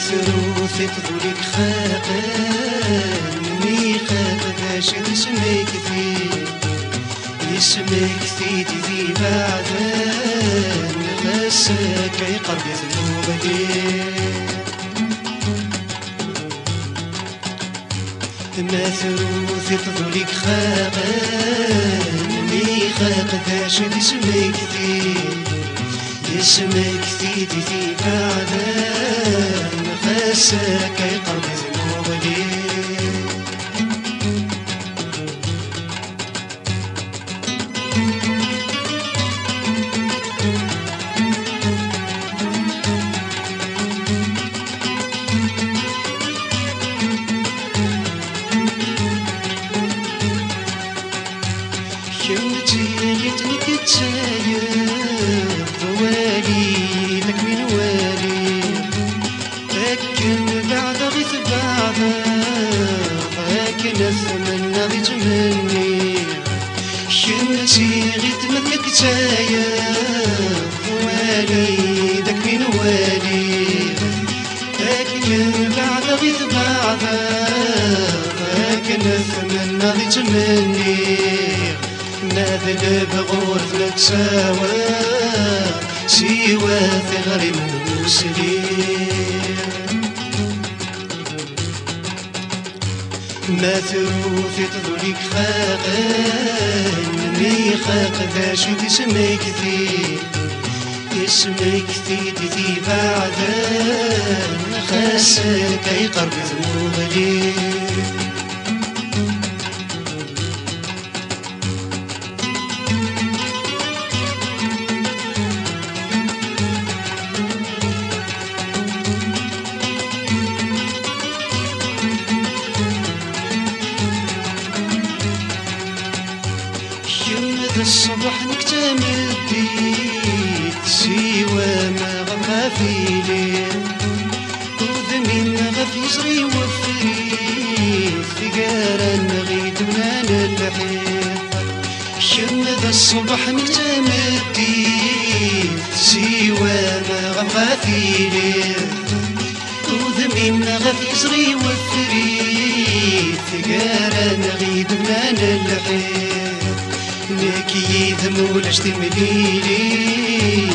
ثروثي تضلك خاقان ميقات باش اسمك ثيد اسمك ثيد ذي بعدان غساك يقرب ذنوب ليه ما ثروثي تضلك خاقان ميقات باش اسمك ثيد اسمك ثيد ذي بعدان غساك يقرب ذنوب ليه كنتي غيتنك تسايب ضوالي لك من والي لكن بعد غيث بعض لكن أتمنى ذي تمني كنتي غيتنك تسايب ضوالي لك من والي لكن بعد غيث بعض لكن أتمنى ذي تمني نذهب غرف نتساوى سوى ثغر مسلم ما ثروثي تضلك خاقان ميخاق ذا شد اسمك ثيد اسمك ثيد ذي بعدان خاسك يقرب ذنوب ليه الصبح نكتمل ديت سوى ما غفى في ليل وذمين غف يزري وفريد في قارن غيد ونال الحيط شمد الصبح نكتمل ديت سوى ما غفى في ليل وذمين غف يزري وفريد في قارن غيد ونال الحيط نكيد مولاش تمليلي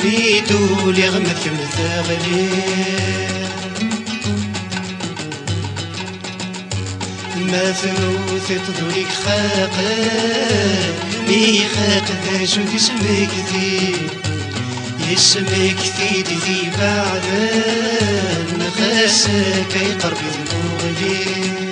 بيدو لي غمث مثاغلي ما ثروثي تضلك خاقان ميخاق ذا شوف اسمك ثيد اسمك ثيد ذي بعدان خاساك يقرب ذنوب ليه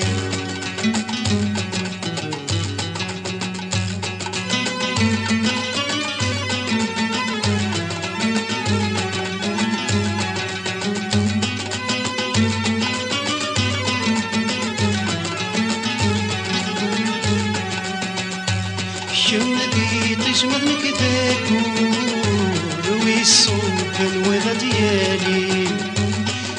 شمدي تجمد مكداكور ويصوب الوضع ديالي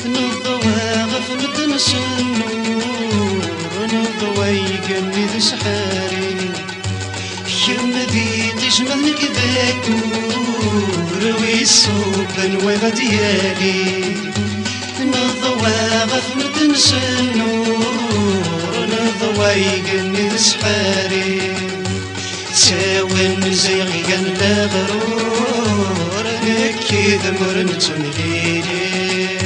نضوى غفلت نص النور نضوى يقلي ذي سحاري شمدي تجمد مكداكور ويصوب الوضع ديالي نضوى غفلت نص النور نضوى يقلي ذي سحاري ساون زيغي كان لا غرور نكي ذمر نتمليلي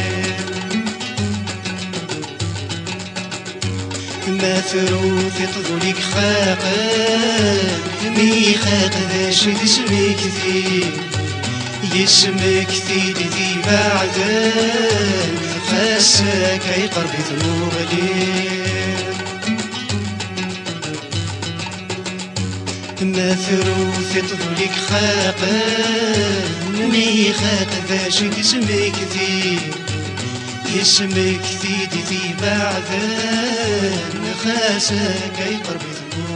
ما ثروثي تضلك خاقان ميخاق ذا شد اسمك ثيد يسمك ثيد ذي بعدان خاساك يقرب ذنوب ليه ما ثروثي تضلك خاقان ميخاق ذا شد اسمك ثيد اسمك ثيد ذي بعدان خاساك يقرب ذنوب